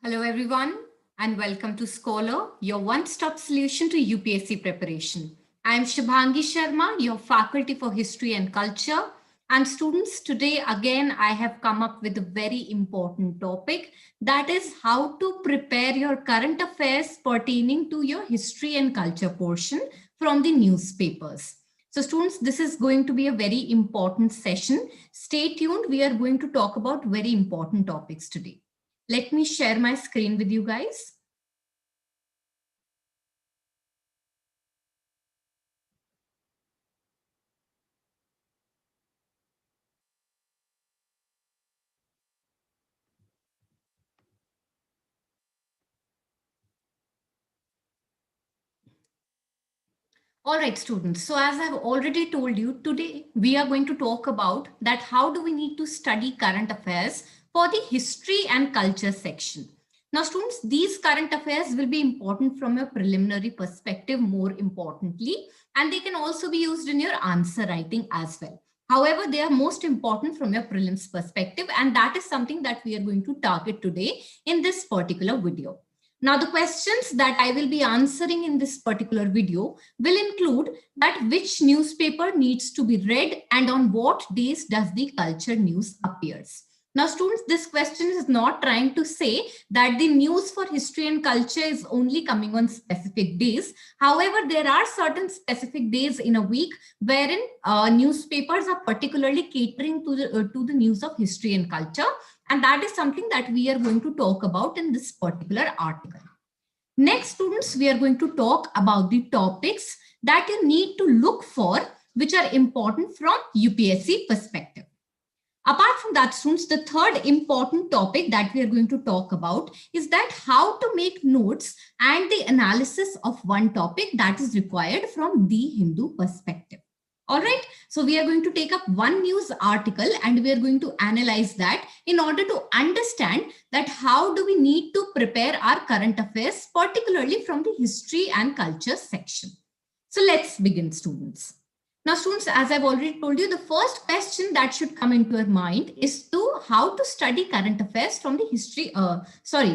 Hello everyone and welcome to Skholar, your one-stop solution to UPSC preparation. I am Shubhangi Sharma, your faculty for history and culture. And students, today again I have come up with a very important topic, that is how to prepare your current affairs pertaining to your history and culture portion from the newspapers. So students, this is going to be a very important session. Stay tuned. We are going to talk about very important topics today. Let me share my screen with you guys. All right, students. So as I've already told you, today we are going to talk about that how do we need to study current affairs for the history and culture section. Now, students, these current affairs will be important from your preliminary perspective, more importantly, and they can also be used in your answer writing as well. However, they are most important from your prelims perspective, and that is something that we are going to target today in this particular video. Now, the questions that I will be answering in this particular video will include that which newspaper needs to be read and on what days does the culture news appears. Now, students, this question is not trying to say that the news for history and culture is only coming on specific days. However, there are certain specific days in a week wherein newspapers are particularly catering to the news of history and culture. And that is something that we are going to talk about in this particular article. Next, students, we are going to talk about the topics that you need to look for, which are important from UPSC perspective. Apart from that, students, the third important topic that we are going to talk about is that how to make notes and the analysis of one topic that is required from the Hindu perspective. All right, so we are going to take up one news article and we are going to analyze that in order to understand that how do we need to prepare our current affairs, particularly from the history and culture section. So let's begin, students. Now, students, as I've already told you, the first question that should come into your mind is to how to study current affairs from the history,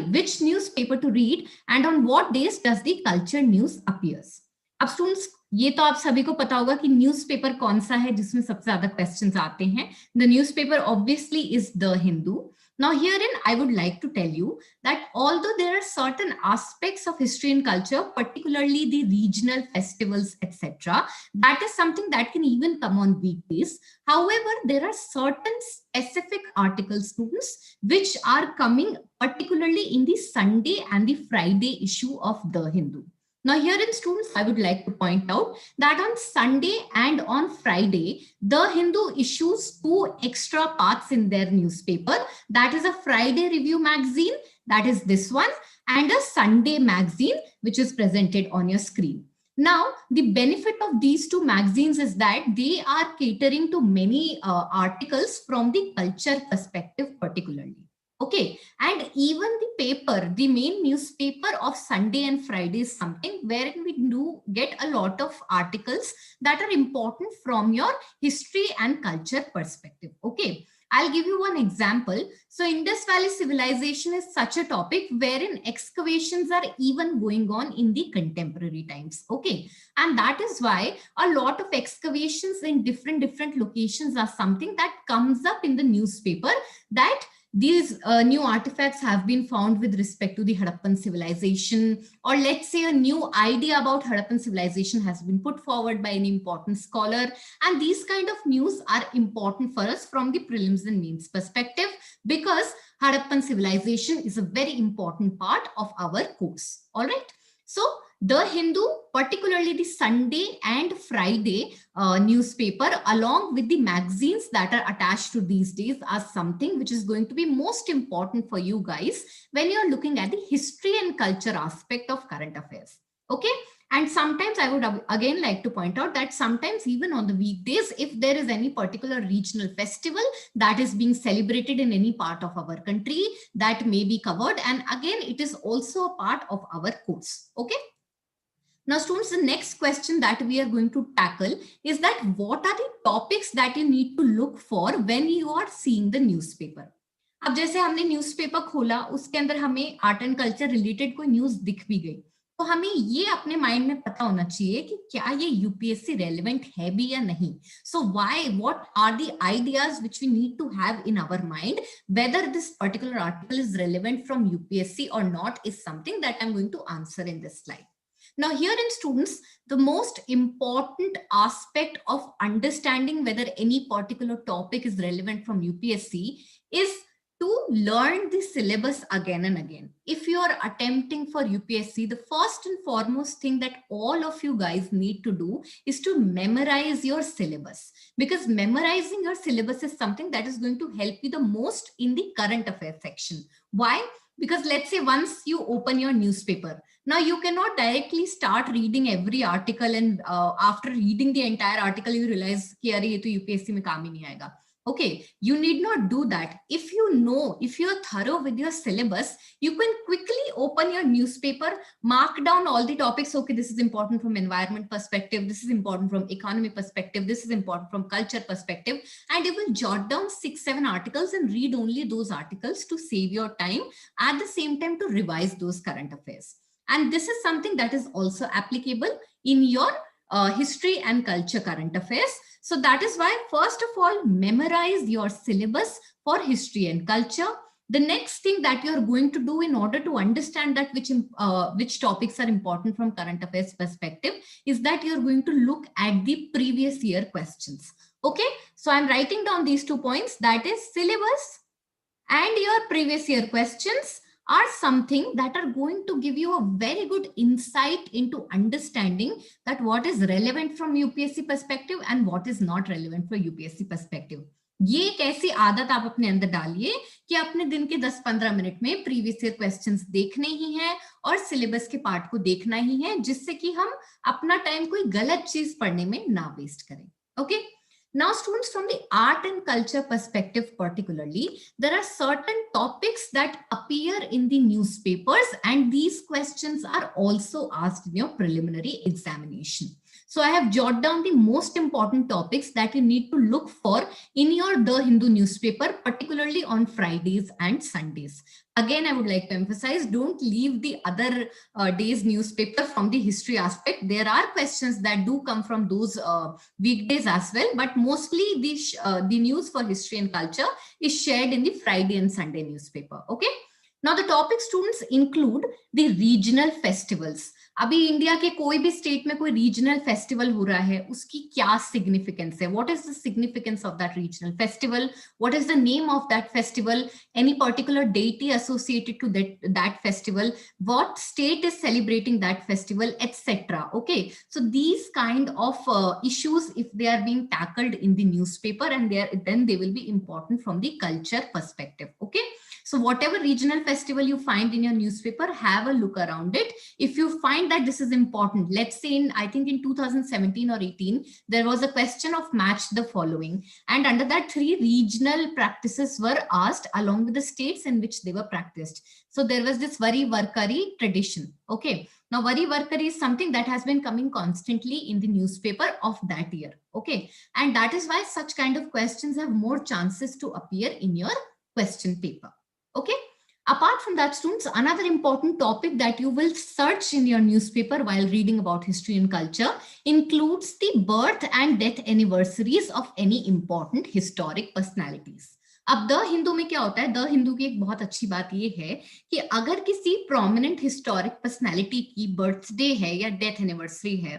which newspaper to read and on what days does the culture news appears. अब students ये तो आप सभी को पता होगा कि newspaper कौन सा है जिसमें सबसे ज्यादा क्वेश्चंस आते हैं. The newspaper obviously is the Hindu. Now herein I would like to tell you that although there are certain aspects of history and culture, particularly the regional festivals, etc., that is something that can even come on weekdays. However, there are certain specific articles, students, which are coming particularly in the Sunday and the Friday issue of the Hindu. Now herein, students, I would like to point out that on Sunday and on Friday, the Hindu issues two extra parts in their newspaper. That is a Friday review magazine, that is this one, and a Sunday magazine, which is presented on your screen. Now, the benefit of these two magazines is that they are catering to many articles from the culture perspective particularly. Okay, and even the paper, the main newspaper of Sunday and Friday is something wherein we do get a lot of articles that are important from your history and culture perspective. Okay, I'll give you one example. So Indus Valley civilization is such a topic wherein excavations are even going on in the contemporary times. Okay, and that is why a lot of excavations in different locations are something that comes up in the newspaper, that these new artifacts have been found with respect to the Harappan civilization, or let's say a new idea about Harappan civilization has been put forward by an important scholar. And these kind of news are important for us from the prelims and mains perspective, because Harappan civilization is a very important part of our course. All right. So the Hindu, particularly the Sunday and Friday newspaper, along with the magazines that are attached to these days, are something which is going to be most important for you guys when you're looking at the history and culture aspect of current affairs. Okay. And sometimes I would again like to point out that sometimes even on the weekdays, if there is any particular regional festival that is being celebrated in any part of our country, that may be covered. And again, it is also a part of our course. Okay. Now, students, the next question that we are going to tackle is that what are the topics that you need to look for when you are seeing the newspaper? अब जैसे हमने newspaper खोला, उसके अंदर हमें art and culture related कोई news दिख भी गई, तो हमें ये अपने माइंड में पता होना चाहिए कि क्या ये यूपीएससी रेलेवेंट है भी या नहीं. So why, what are the ideas which we need to have in our mind, whether this particular article is relevant from UPSC or not is something that I'm going to answer in this slide. Now, here in students, the most important aspect of understanding whether any particular topic is relevant from UPSC is to learn the syllabus again and again. If you are attempting for UPSC, the first and foremost thing that all of you guys need to do is to memorize your syllabus, because memorizing your syllabus is something that is going to help you the most in the current affairs section. Why? Because let's say once you open your newspaper, now you cannot directly start reading every article, and after reading the entire article you realize कि अरे ये तो UPSC में काम ही नहीं आएगा. Okay, you need not do that. If you know, if you're thorough with your syllabus, you can quickly open your newspaper, mark down all the topics. Okay, this is important from environment perspective, this is important from economy perspective, this is important from culture perspective, and you will jot down 6-7 articles and read only those articles to save your time, at the same time to revise those current affairs. And this is something that is also applicable in your history and culture current affairs. So that is why, first of all, memorize your syllabus for history and culture. The next thing that you're going to do in order to understand that which topics are important from current affairs perspective is that you're going to look at the previous year questions. Okay, so I'm writing down these 2 points, that is syllabus and your previous year questions are something that are going to give you a very good insight into understanding that what is relevant from UPSC perspective and what is not relevant for UPSC perspective. ये एक ऐसी आदत आप अपने अंदर डालिए कि अपने दिन के 10-15 मिनट में प्रीवियस ईयर क्वेश्चंस देखने ही हैं और सिलेबस के पार्ट को देखना ही है, जिससे कि हम अपना टाइम कोई गलत चीज पढ़ने में ना वेस्ट करें. Okay. Now, students, from the art and culture perspective particularly, there are certain topics that appear in the newspapers, and these questions are also asked in your preliminary examination. So I have jotted down the most important topics that you need to look for in your The Hindu newspaper, particularly on Fridays and Sundays. Again, I would like to emphasize, don't leave the other days newspaper from the history aspect. There are questions that do come from those weekdays as well, but mostly the news for history and culture is shared in the Friday and Sunday newspaper. Okay. Now the topic, students, include the regional festivals. अभी India के कोई भी state में कोई regional festival हो रहा है, उसकी क्या सिग्निफिकेंस है, what is the significance of that regional festival, what is the name of that festival, any particular deity associated to that festival, what state is celebrating that festival, etc. Okay, so these kind of issues, if they are being tackled in the newspaper, and then they will be important from the culture perspective. Okay, so whatever regional festival you find in your newspaper, have a look around it. If you find that this is important, let's say I think in 2017 or 18, there was a question of match the following, and under that 3 regional practices were asked along with the states in which they were practiced. So there was this Vari Varkari tradition. Okay, now Vari Varkari is something that has been coming constantly in the newspaper of that year. Okay, and that is why such kind of questions have more chances to appear in your question paper. Okay. Apart from that, students, another important topic that you will search in your newspaper while reading about history and culture includes the birth and death anniversaries of any important historic personalities. अब the Hindu में क्या होता है, the Hindu की एक बहुत अच्छी बात ये है कि अगर किसी प्रोमिनेंट हिस्टोरिक पर्सनैलिटी की बर्थडे है या डेथ एनिवर्सरी है,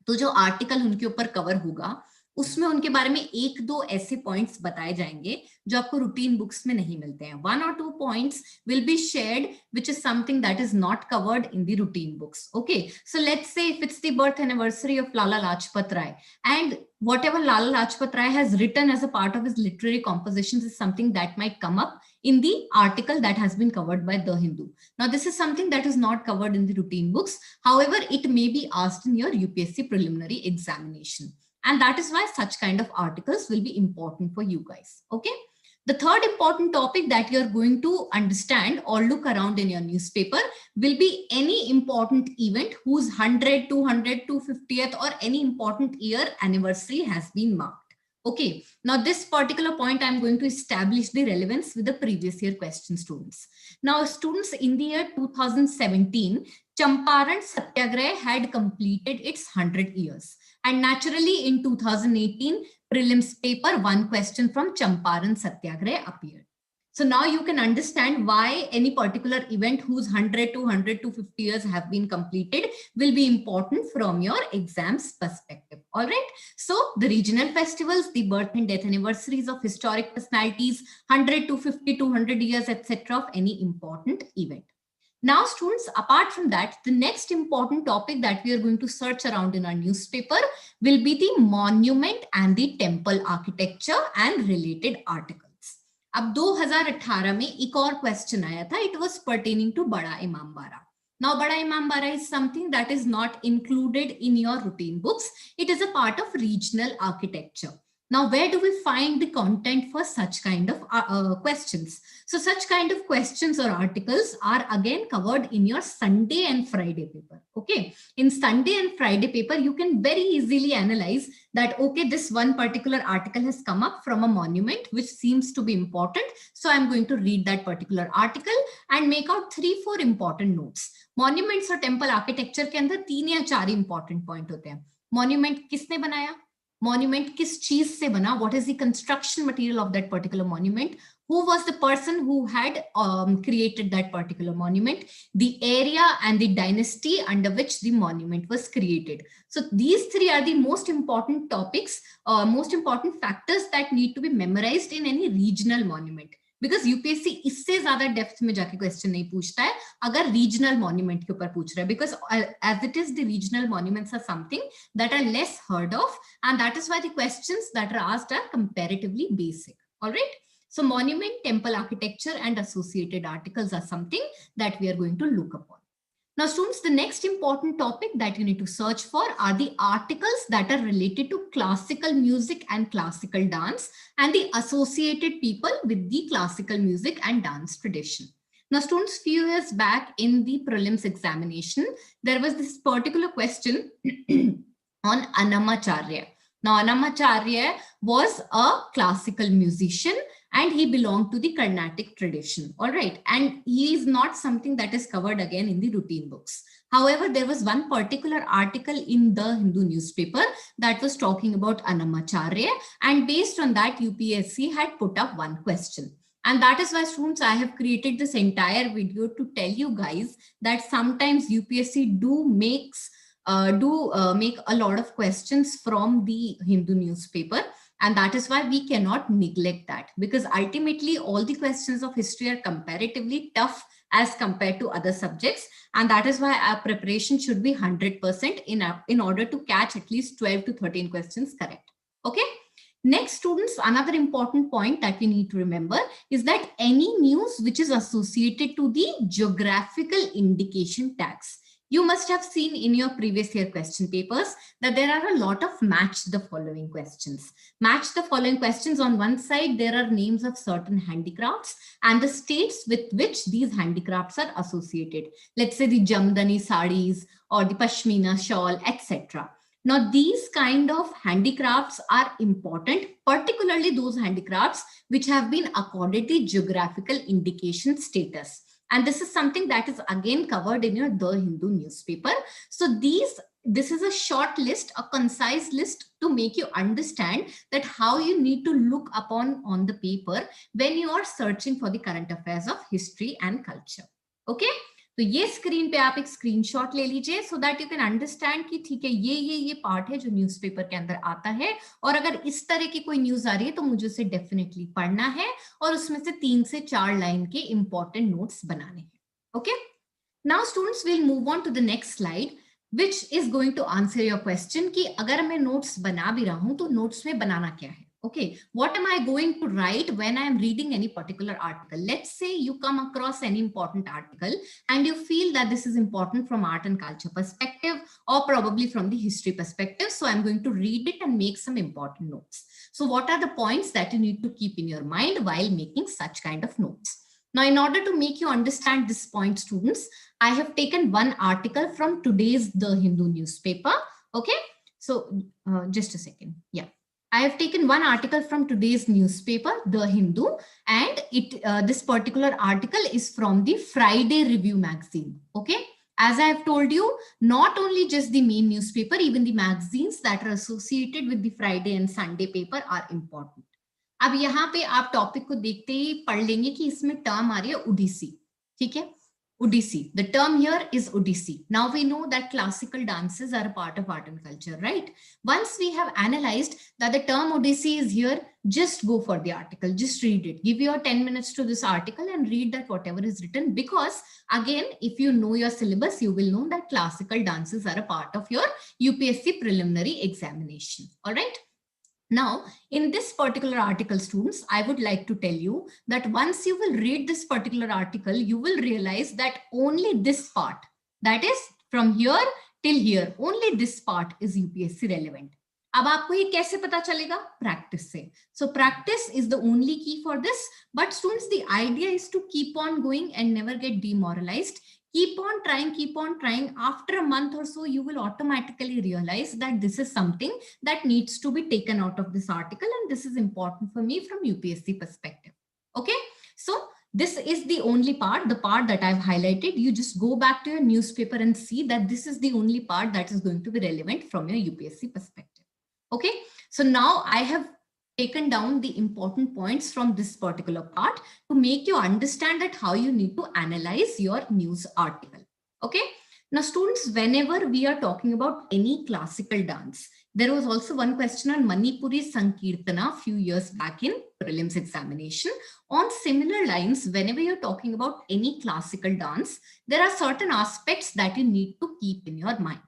तो जो आर्टिकल उनके ऊपर कवर होगा उसमें उनके बारे में 1-2 ऐसे पॉइंट्स बताए जाएंगे जो आपको रूटीन बुक्स में नहीं मिलते हैं. 1 or 2 points will be shared which is something that is not covered in the routine books. Okay, so let's say if it's the birth anniversary of Lala Lajpat Rai, and whatever Lala Lajpat Rai has written as a part of his literary compositions is something that might come up in the article that has been covered by The Hindu. Now this is something that is not covered in the routine books. However, it may be asked in your UPSC preliminary examination. And that is why such kind of articles will be important for you guys. Okay. The third important topic that you're going to understand or look around in your newspaper will be any important event whose 100, 200, 250th or any important year anniversary has been marked. Okay, now this particular point I'm going to establish the relevance with the previous year question, students. Now students, in the year 2017, Champaran Satyagraha had completed its 100 years. And naturally in 2018, prelims paper, one question from Champaran Satyagraha appeared. So now you can understand why any particular event whose 100, 200, 250 years have been completed will be important from your exams perspective. All right. So the regional festivals, the birth and death anniversaries of historic personalities, 100, 250, 200 years, etc. of any important event. Now, students, apart from that, the next important topic that we are going to search around in our newspaper will be the monument and the temple architecture and related articles. अब 2018 में एक और question आया था. It was pertaining to बड़ा Imambara. Now, Bada Imambara is something that is not included in your routine books. It is a part of regional architecture. Now, where do we find the content for such kind of questions? So such kind of questions or articles are again covered in your Sunday and Friday paper. Okay. In Sunday and Friday paper, you can very easily analyze that, okay, this one particular article has come up from a monument, which seems to be important. So I'm going to read that particular article and make out 3-4 important notes. Monuments और temple architecture के अंदर 3 या 4 important point होते हैं. Monument किसने बनाया, monument किस चीज से बना, what is the construction material of that particular monument, who was the person who had created that particular monument, the area and the dynasty under which the monument was created. So these 3 are the most important topics, most important factors that need to be memorized in any regional monument. Because UPSC इससे ज्यादा depth में जाके question नहीं पूछता है अगर regional monument के ऊपर पूछ रहा है, because as it is the regional monuments are something that are less heard of and that is why the questions that are asked are comparatively basic. Alright, so monument, temple architecture and associated articles are something that we are going to look upon. Now students, the next important topic that you need to search for are the articles that are related to classical music and classical dance and the associated people with the classical music and dance tradition. Now students, few years back in the prelims examination, there was this particular question on Annamacharya. Now Annamacharya was a classical musician and he belonged to the Carnatic tradition. All right. And he is not something that is covered again in the routine books. However, there was one particular article in the Hindu newspaper that was talking about Annamacharya, and based on that, UPSC had put up one question. And that is why, students, I have created this entire video to tell you guys that sometimes UPSC make a lot of questions from the Hindu newspaper. And that is why we cannot neglect that, because ultimately all the questions of history are comparatively tough as compared to other subjects. And that is why our preparation should be 100% in order to catch at least 12 to 13 questions correct. Okay. Next, students, another important point that we need to remember is that any news which is associated to the geographical indication tags. You must have seen in your previous year question papers that there are a lot of match the following questions. Match the following questions. On one side, there are names of certain handicrafts and the states with which these handicrafts are associated. Let's say the Jamdani sarees or the Pashmina shawl, etc. Now, these kind of handicrafts are important, particularly those handicrafts which have been accorded the geographical indication status. And this is something that is again covered in your The Hindu newspaper. So this is a short list, a concise list to make you understand that how you need to look upon on the paper when you are searching for the current affairs of history and culture. Okay. तो ये screen पे आप एक screenshot ले लीजिए so that you can understand कि ठीक है ये पार्ट है जो न्यूज़पेपर के अंदर आता है, और अगर इस तरह की कोई न्यूज आ रही है तो मुझे उसे डेफिनेटली पढ़ना है और उसमें से 3 से 4 लाइन के इंपॉर्टेंट नोट्स बनाने हैं. Okay, now students will move on to the next slide which is going to answer your question कि अगर मैं नोट्स बना भी रहा हूं तो नोट्स में बनाना क्या है. Okay, what am I going to write when I am reading any particular article? Let's say you come across any important article and you feel that this is important from art and culture perspective or probably from the history perspective. So I'm going to read it and make some important notes. So what are the points that you need to keep in your mind while making such kind of notes? Now, in order to make you understand this point, students, I have taken one article from today's The Hindu newspaper. Okay, so just a second. Yeah. I have taken one article from today's newspaper, The Hindu, and this particular article is from the Friday Review magazine. Okay. As I have told you, not only just the main newspaper, even the magazines that are associated with the Friday and Sunday paper are important. अब यहाँ पे आप topic को देखते ही पढ़ लेंगे कि इसमें टर्म आ रही है ओडिसी. ठीक है, Odissi. The term here is Odissi. Now we know that classical dances are a part of art and culture, right? Once we have analyzed that the term Odissi is here, just go for the article, just read it. Give your 10 minutes to this article and read that whatever is written, because again, if you know your syllabus, you will know that classical dances are a part of your UPSC preliminary examination. All right. Now, in this particular article, students, I would like to tell you that once you will read this particular article, you will realize that only this part, that is from here till here, only this part is UPSC relevant. अब आपको ये कैसे पता चलेगा? Practice से. So practice is the only key for this. But students, the idea is to keep on going and never get demoralized. Keep on trying. After a month or so, you will automatically realize that this is something that needs to be taken out of this article, and this is important for me from UPSC perspective. Okay, so this is the only part, the part that I've highlighted. You just go back to your newspaper and see that this is the only part that is going to be relevant from your UPSC perspective. Okay, so now I have taken down the important points from this particular part to make you understand that how you need to analyze your news article. Okay. Now, students, whenever we are talking about any classical dance, there was also one question on Manipuri Sankirtana a few years back in prelims examination. On similar lines, whenever you're talking about any classical dance, there are certain aspects that you need to keep in your mind.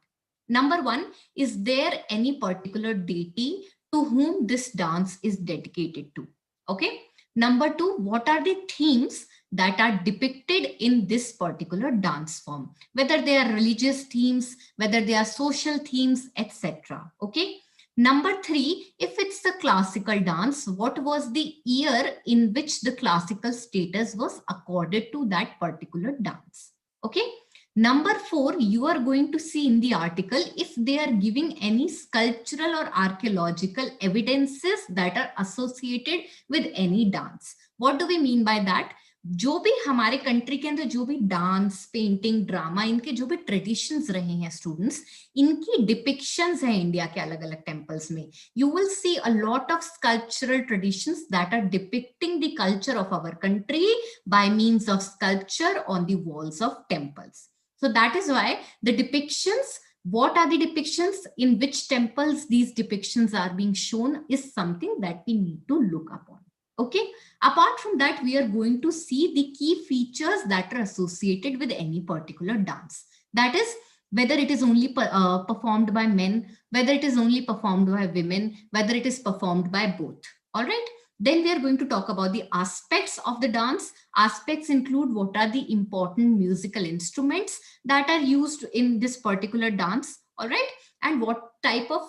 Number one, is there any particular deity to whom this dance is dedicated to? Okay. Number two, what are the themes that are depicted in this particular dance form? Whether they are religious themes, whether they are social themes, etc. Okay. Number three, if it's a classical dance, what was the year in which the classical status was accorded to that particular dance? Okay. Number four, you are going to see in the article if they are giving any sculptural or archaeological evidences that are associated with any dance. What do we mean by that? जो भी हमारे country के अंदर जो भी dance, painting, drama, इनके जो भी ट्रेडिशंस रहे हैं स्टूडेंट्स, इनकी डिपिक्शंस हैं इंडिया के अलग अलग टेम्पल्स में. You will see a lot of sculptural traditions that are depicting the culture of our country by means of sculpture on the walls of temples. So that is why the depictions, what are the depictions, in which temples these depictions are being shown, is something that we need to look upon. Okay. Apart from that, we are going to see the key features that are associated with any particular dance. That is, whether it is only performed by men, whether it is only performed by women, whether it is performed by both. All right. Then we are going to talk about the aspects of the dance. Aspects include what are the important musical instruments that are used in this particular dance, all right, and what type of